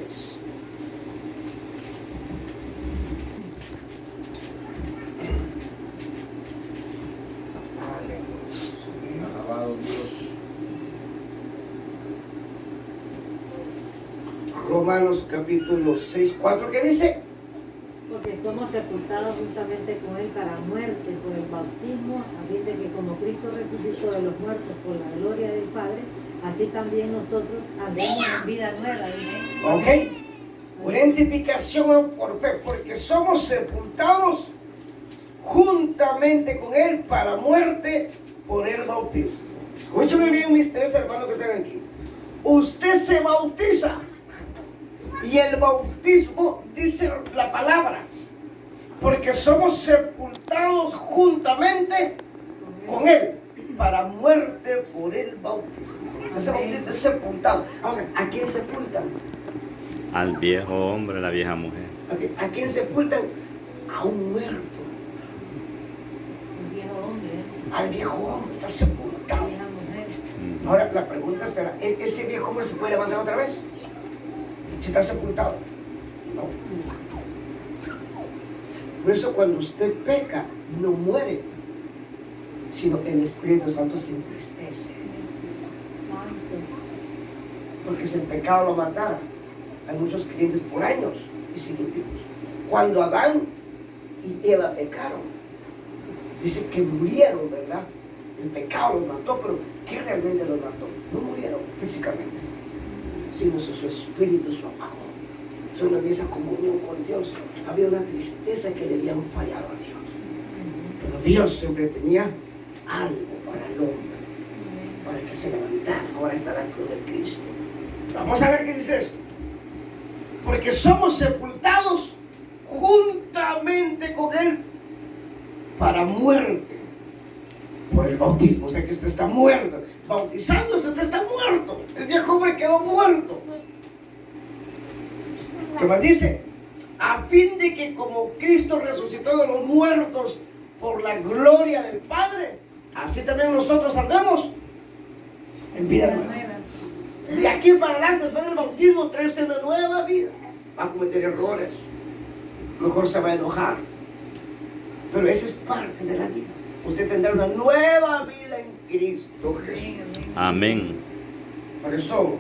Speaker 5: Alabado Dios.
Speaker 1: Romanos capítulo 6, 4, ¿qué dice?
Speaker 3: Porque somos sepultados juntamente con Él para muerte por el bautismo, a fin de que como Cristo resucitó de los muertos por la gloria del Padre, así también nosotros andemos en vida nueva.
Speaker 1: Ok. Una identificación por fe, porque somos sepultados juntamente con Él para muerte por el bautismo. Escúchame bien, mis tres hermanos que están aquí. Usted se bautiza. Y el bautismo dice la palabra, porque somos sepultados juntamente con Él para muerte por el bautismo. Usted se bautiza, es sepultado. Vamos a ver, ¿a quién sepultan?
Speaker 4: Al viejo hombre, la vieja mujer.
Speaker 1: Okay. ¿A quién sepultan? A un muerto.
Speaker 3: Un viejo hombre,
Speaker 1: Al viejo hombre, está sepultado.
Speaker 3: vieja mujer.
Speaker 1: Ahora la pregunta será, ¿ese viejo hombre se puede levantar otra vez? Si está sepultado. No. Por eso cuando usted peca, no muere, sino el Espíritu Santo se entristece.
Speaker 3: Santo.
Speaker 1: Porque si el pecado lo matara, hay muchos creyentes por años y siguen vivos. Cuando Adán y Eva pecaron, dice que murieron, ¿verdad? El pecado los mató, pero ¿qué realmente los mató? No murieron físicamente, sino su espíritu se apagó. Yo no había esa comunión con Dios. Había una tristeza que le habían fallado a Dios. Pero Dios siempre tenía algo para el hombre, para que se levantara. Ahora está la cruz de Cristo. Vamos a ver qué dice esto. Porque somos sepultados juntamente con Él para muerte por el bautismo. O sea que usted está muerto. Bautizándose, usted está muerto. El viejo hombre quedó muerto. ¿Qué más dice? A fin de que como Cristo resucitó de los muertos por la gloria del Padre, así también nosotros andamos en vida nueva. De aquí para adelante, después del bautismo, trae usted una nueva vida. Va a cometer errores. Mejor se va a enojar. Pero eso es parte de la vida. Usted tendrá una nueva vida en Cristo Jesús.
Speaker 4: Amén.
Speaker 1: Por eso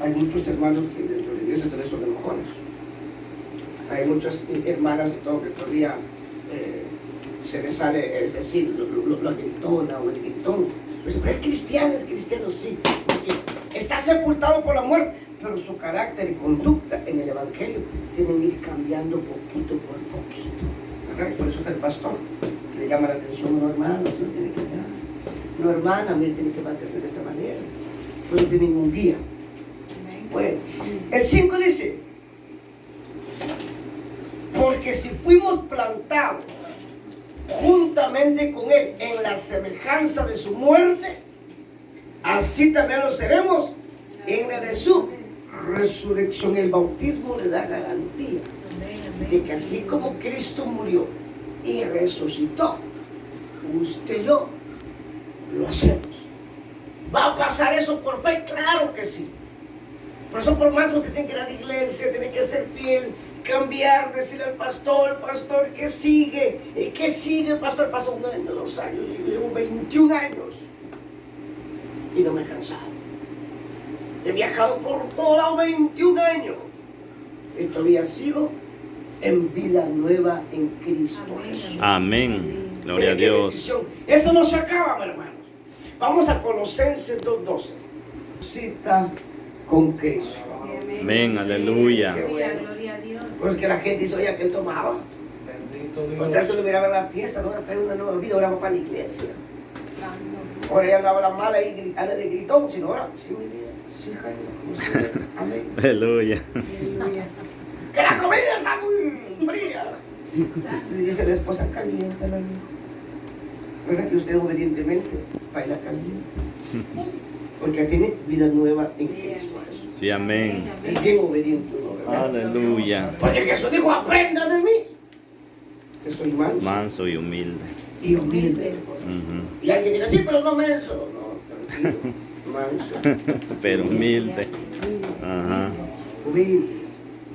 Speaker 1: hay muchos hermanos que dentro de la iglesia también son enojones. Hay muchas hermanas y todo que todavía se les sale, es decir, la gritona o el gritón. Pero es cristiano, sí. Porque está sepultado por la muerte, pero su carácter y conducta en el Evangelio tienen que ir cambiando poquito por poquito. ¿Verdad? Por eso está el pastor, que le llama la atención, no hermano, así no tiene que hablar. No hermana, mire, tiene que mantenerse de esta manera. No tiene ningún guía. Bueno, el 5 dice, porque si fuimos plantados juntamente con Él en la semejanza de su muerte, así también lo seremos en la de su resurrección. El bautismo le da garantía de que así como Cristo murió y resucitó, usted y yo lo hacemos. ¿Va a pasar eso por fe? Claro que sí. Por eso, por más que usted tiene que ir a la iglesia, tiene que ser fiel, cambiar, decirle al pastor, ¿qué sigue? ¿Qué sigue, pastor? Pasó un año, 2 años, yo llevo 21 años y no me he cansado. He viajado por todos lados 21 años y todavía sigo en vida nueva en Cristo Jesús.
Speaker 4: Amén. Gloria a
Speaker 1: Qué
Speaker 4: Dios.
Speaker 1: bendición. Esto no se acaba, hermanos. Vamos a Colosenses 2:12. Cita con Cristo.
Speaker 4: Amén. Aleluya.
Speaker 1: Qué bueno.
Speaker 3: Gloria a Dios.
Speaker 1: Pues que la gente dice, oye, que él tomaba.
Speaker 5: Bendito
Speaker 1: Pues tanto
Speaker 5: Dios.
Speaker 1: le miraba la fiesta, ¿no? Trae una nueva vida, ahora va para la iglesia. Ahora ya no habla mal ahí, anda de gritón, sino ahora, sí, mi vida, sí, Jaime. Amén.
Speaker 4: Aleluya.
Speaker 3: Aleluya.
Speaker 1: Que la comida está muy fría. Le dice la esposa, caliéntala, amigo. ¿Verdad? Y usted obedientemente, para la caliente. Porque tiene vida nueva en Cristo Jesús.
Speaker 4: Sí, amén.
Speaker 1: Es bien obediente, ¿no? ¿Verdad?
Speaker 4: Aleluya.
Speaker 1: Porque Jesús dijo, aprenda de mí. Que soy manso
Speaker 4: Manso y humilde.
Speaker 1: y humilde.
Speaker 4: Ujú.
Speaker 1: Y alguien dice, sí, pero no menso. No, tranquilo. Manso,
Speaker 4: Pero humilde. Ajá.
Speaker 1: humilde.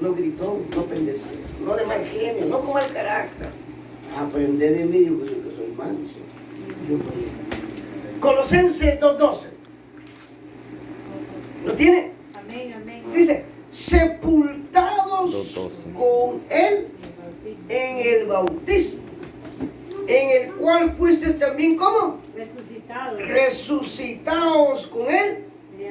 Speaker 1: No gritón, no pendecero, no de mal genio, no con mal carácter. Aprende de mí, yo que soy manso y humilde. Colosenses 2:12. ¿Lo tiene?
Speaker 3: Amén, amén.
Speaker 1: Dice, sepultados
Speaker 4: 2:12.
Speaker 1: con él en el bautismo, en el cual fuiste también, ¿cómo?
Speaker 3: Resucitado.
Speaker 1: Resucitados con él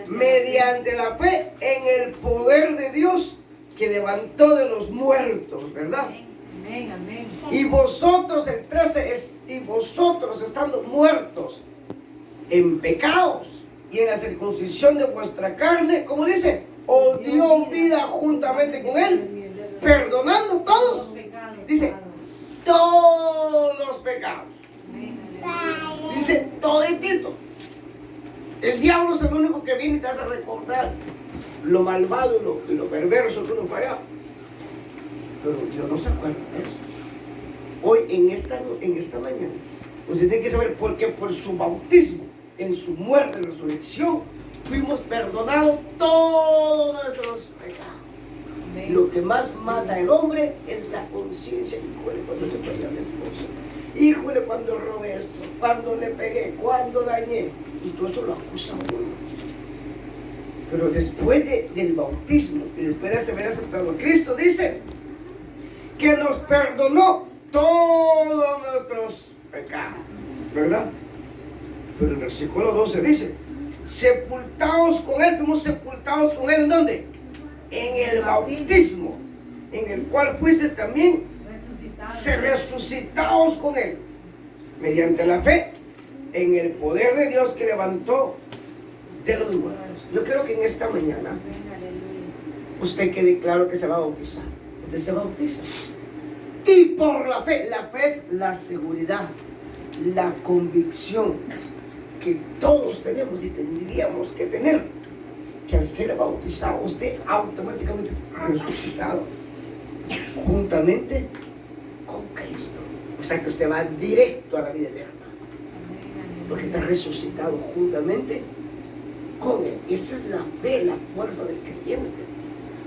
Speaker 1: mediante la fe en el poder de Dios que levantó de los muertos, ¿verdad?
Speaker 3: Amén, amén.
Speaker 1: Y vosotros, el 13, y vosotros estando muertos en pecados y en la circuncisión de vuestra carne, como dice, os dio vida juntamente con él, perdonando todos, dice, todos los pecados. Dice, toditito. El diablo es el único que viene y te hace recordar lo malvado y lo perverso que uno falla. Pero Dios no se acuerda de eso. Hoy, en esta mañana, usted tiene que saber por qué por su bautismo, en su muerte y resurrección, fuimos perdonados todos nuestros pecados. Lo que más mata al hombre es la conciencia. Híjole, cuando se perdió a mi esposa. Híjole, cuando robé esto, cuando le pegué, cuando dañé. Y todo eso lo acusa a uno. Pero después del bautismo y después de haber aceptado a Cristo, dice que nos perdonó todos nuestros pecados, ¿verdad? Pero el versículo 12 dice, sepultados con él, fuimos sepultados con él, ¿en dónde? En el bautismo, en el cual fuiste también resucitados con él, mediante la fe en el poder de Dios que levantó de los muertos. Yo creo que en esta mañana usted quede claro que se va a bautizar. Usted se bautiza. Y por la fe es la seguridad, la convicción que todos tenemos y tendríamos que tener, que al ser bautizado usted automáticamente es resucitado juntamente con Cristo. O sea que usted va directo a la vida eterna, porque está resucitado juntamente con él. Y esa es la fe, la fuerza del creyente.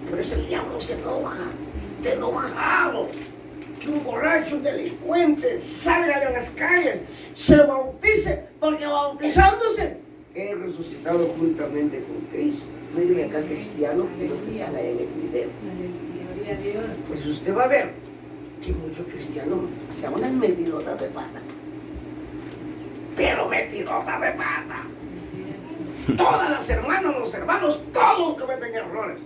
Speaker 1: Por eso el diablo se enoja, está enojado que un borracho, un delincuente salga de las calles, se bautice, porque bautizándose es resucitado juntamente con Cristo. No digo acá cristiano de los que están ahí en el video.
Speaker 3: Gloria a Dios.
Speaker 1: Pues usted va a ver que muchos cristianos dan unas metidotas de pata, pero metidotas de pata. Todas las hermanas, los hermanos, todos cometen errores.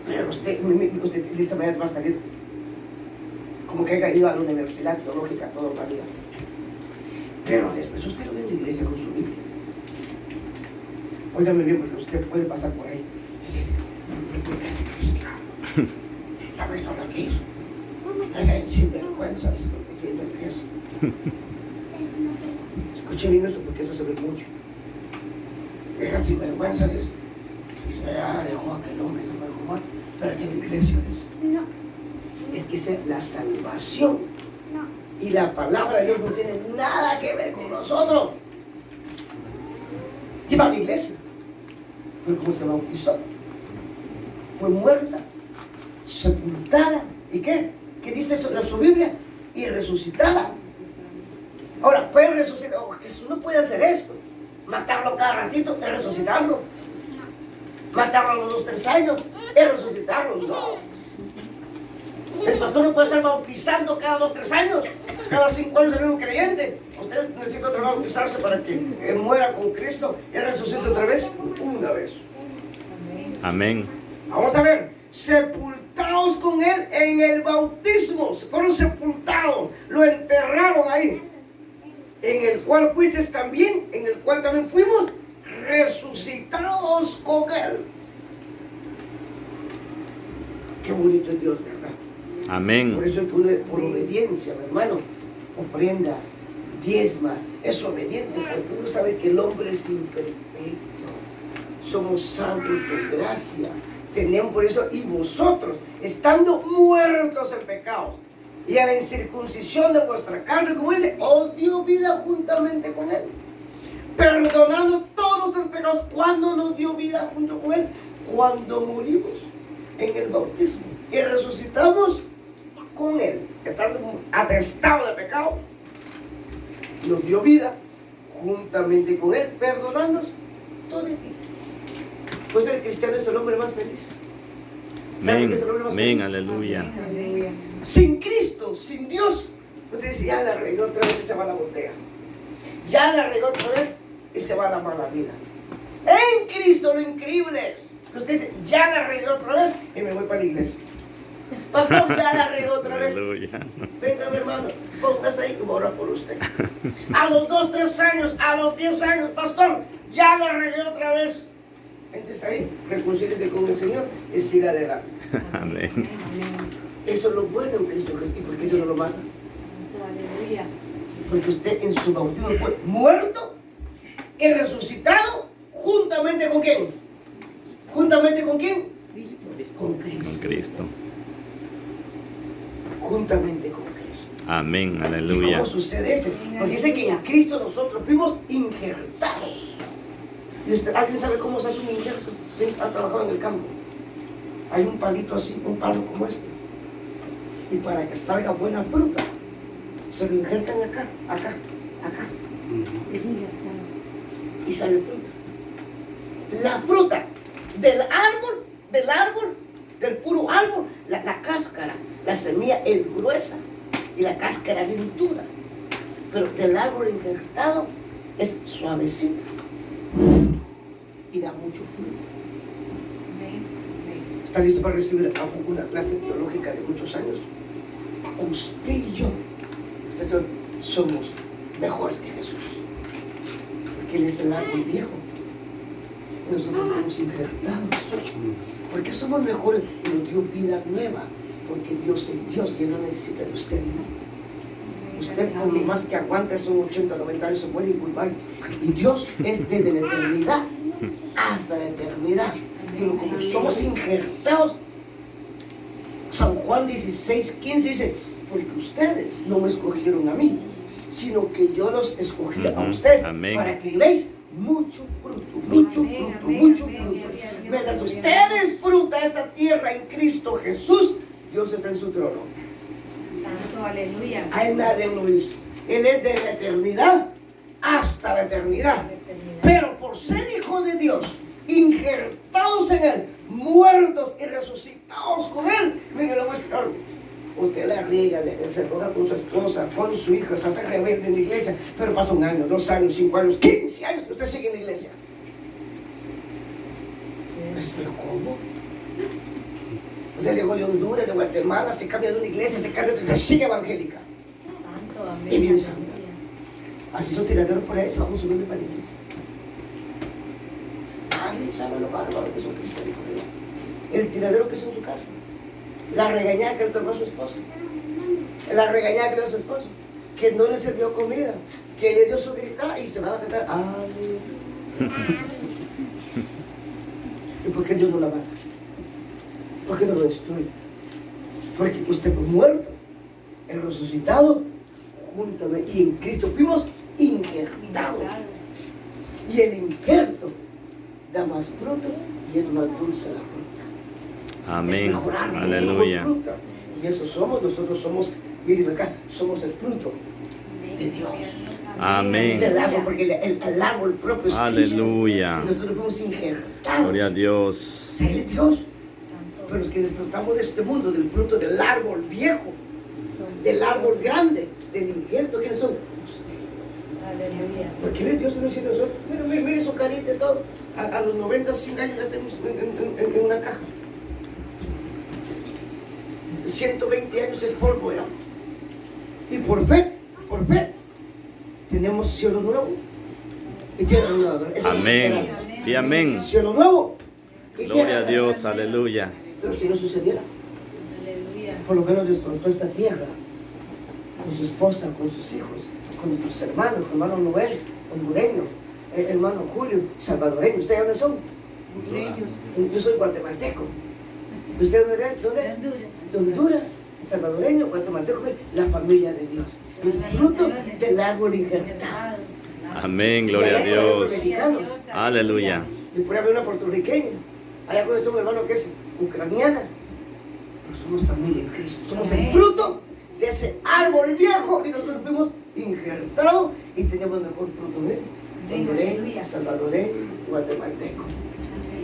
Speaker 1: Pero usted de esta manera va a salir como que haya ido a la universidad teológica toda la vida. Pero después usted lo ve en la iglesia con su Biblia. Óigame bien, porque usted puede pasar por ahí y dice, no puede ser cristiano. ¿Ya ves todo aquí? Es sinvergüenza, es lo que estoy en la iglesia. Escuche bien eso, porque eso se ve mucho. Esa sinvergüenza dice, dejó a aquel hombre, se fue con otro, pero aquí en la iglesia dice. No. Es que esa es la salvación Y la palabra de Dios no tiene nada que ver con nosotros. Iba a la iglesia, pero como se bautizó, fue muerta, sepultada. ¿Y qué? ¿Qué dice eso en su Biblia? Y resucitada. Ahora, puede resucitar. Oh, Jesús no puede hacer esto. Matarlo cada ratito es resucitarlo. Matarlo a los 2, 3 años es resucitarlo. No. El pastor no puede estar bautizando cada 2, 3 años. Cada 5 años el mismo creyente. Usted necesita otra vez bautizarse para que muera con Cristo y resucite otra vez. Una vez.
Speaker 4: Amén.
Speaker 1: Vamos a ver. Sepultados con Él en el bautismo. Fueron sepultados. Lo enterraron ahí. En el cual fuisteis también, en el cual también fuimos resucitados con Él. Qué bonito es Dios, ¿verdad?
Speaker 4: Amén.
Speaker 1: Por eso es que uno, por obediencia, mi hermano, ofrenda, diezma, es obediente, porque uno sabe que el hombre es imperfecto. Somos santos por gracia. Tenemos por eso, y vosotros, estando muertos en pecados, y a la incircuncisión de vuestra carne, como dice, os dio vida juntamente con Él, perdonando todos nuestros pecados. ¿Cuándo nos dio vida junto con Él? Cuando morimos en el bautismo y resucitamos con Él, estando atestados de pecados, nos dio vida juntamente con Él, perdonándonos todo de ti. Pues el cristiano es el hombre más feliz.
Speaker 4: Amén. Amén. Aleluya.
Speaker 1: Sin Cristo, sin Dios, usted dice, ya la regó otra vez y se va a la botella. Ya la regó otra vez y se va a la mala vida. En Cristo lo increíble es que usted dice, ya la regó otra vez y me voy para la iglesia. Pastor, ya la regó otra vez.
Speaker 4: Aleluya.
Speaker 1: Venga, mi hermano, póngase ahí y voy a orar por usted. A los 2, 3 años, a los 10 años, pastor, ya la regué otra vez. Entonces ahí, reconcíliese con el Señor y siga adelante.
Speaker 4: Amén.
Speaker 1: Eso es lo bueno en Cristo Jesús. ¿Y por qué Dios no lo mata?
Speaker 3: Aleluya.
Speaker 1: Porque usted en su bautismo fue muerto y resucitado juntamente con ¿quién? ¿Juntamente con quién? Con Cristo.
Speaker 4: Con Cristo.
Speaker 1: Juntamente con Cristo.
Speaker 4: Amén.
Speaker 1: ¿Y
Speaker 4: Aleluya.
Speaker 1: cómo sucede eso? Porque dice que en Cristo nosotros fuimos injertados. ¿Y usted, alguien sabe cómo se hace un injerto? Ven a trabajar en el campo. Hay un palito así, un palo como este. Y para que salga buena fruta, se lo injertan acá, acá, acá. Y sale fruta. La fruta del árbol, del puro árbol, la cáscara, la semilla es gruesa y la cáscara bien dura. Pero del árbol injertado es suavecita y da mucho fruto. ¿Está listo para recibir una clase teológica de muchos años? Usted y yo, ustedes somos mejores que Jesús, porque Él es el árbol viejo y nosotros somos injertados. Porque somos mejores y nos dio vida nueva, porque Dios es Dios y Él no necesita de usted y mí. Usted por lo más que aguanta son 80, 90 años, se muere y goodbye. Y Dios es desde la eternidad hasta la eternidad. Pero como somos injertados, San Juan 16:15 dice, porque ustedes no me escogieron a mí, sino que yo los escogí a ustedes.
Speaker 4: Amén.
Speaker 1: Para que veáis mucho fruto, mucho fruto, mucho fruto. Mientras ustedes fruta esta tierra en Cristo Jesús, Dios está en su trono.
Speaker 3: Santo, aleluya.
Speaker 1: A Él nadie lo hizo. Él es de la eternidad hasta la eternidad. Pero por ser hijo de Dios, injertados en Él, muertos y resucitados con Él, mire, lo voy a explicar. Usted la riega, se enoja con su esposa, con su hijo, se hace rebelde en la iglesia, pero pasa 1 año, 2 años, 5 años, 15 años, usted sigue en la iglesia. ¿Pero cómo? Usted llegó de Honduras, de Guatemala, se cambia de una iglesia, se cambia de otra, sigue evangélica.
Speaker 3: Santo, amén.
Speaker 1: Y bien santa. Así son tiraderos por ahí, se van subiendo para la iglesia. Alguien sabe lo bárbaro que son cristianos por allá. El tiradero que es en su casa. La regañada que le pegó a su esposa. La regañada que le dio a su esposo. Que no le sirvió comida. Que le dio su gritada y se va a cantar. ¿Y por qué Dios no la mata? ¿Por qué no lo destruye? Porque usted fue muerto, el resucitado, juntamente. Y en Cristo fuimos injertados. Y el injerto da más fruto y es más dulce la fruta. Es
Speaker 4: Amén.
Speaker 1: mejorar,
Speaker 4: Aleluya.
Speaker 1: mejor fruta. Y eso somos, nosotros somos, miren acá, somos el fruto de Dios.
Speaker 4: Amén.
Speaker 1: Del árbol, porque el árbol propio es
Speaker 4: Aleluya.
Speaker 1: Cristo. Y nosotros fuimos injertados.
Speaker 4: Gloria a Dios.
Speaker 1: O sea, Él es Dios. Pero los que disfrutamos de este mundo, del fruto del árbol viejo, del árbol grande, del injerto, ¿quiénes son?
Speaker 3: Aleluya.
Speaker 1: Porque Él es Dios en el cielo de nosotros. Mire su carita y todo. A los 90, 100 años ya estamos en una caja. 120 años es polvo ya. Y por fe, tenemos cielo nuevo y tierra nueva. Esa es la
Speaker 4: Amén.
Speaker 1: esperanza.
Speaker 4: Sí, amén.
Speaker 1: Cielo nuevo y
Speaker 4: Gloria a
Speaker 1: tierra
Speaker 4: Dios.
Speaker 1: nueva.
Speaker 4: Aleluya.
Speaker 1: Pero si no sucediera, por lo menos disfrutó esta tierra con su esposa, con sus hijos, con nuestros hermanos, con hermano Noel, hondureño, hermano Julio, salvadoreño. ¿Ustedes dónde son? Yo soy guatemalteco. ¿Usted dónde es? ¿Dónde es? De Honduras, salvadoreño, guatemalteco, la familia de Dios. El fruto del árbol injertado.
Speaker 4: Amén. Gloria a Dios. Aleluya.
Speaker 1: Y por ahí hay una puertorriqueña. Allá con un hermano que es ucraniana. Pero somos familia en Cristo. Somos el fruto de ese árbol viejo y nosotros fuimos injertados y tenemos mejor fruto. Hondureño, salvadoreño, guatemalteco.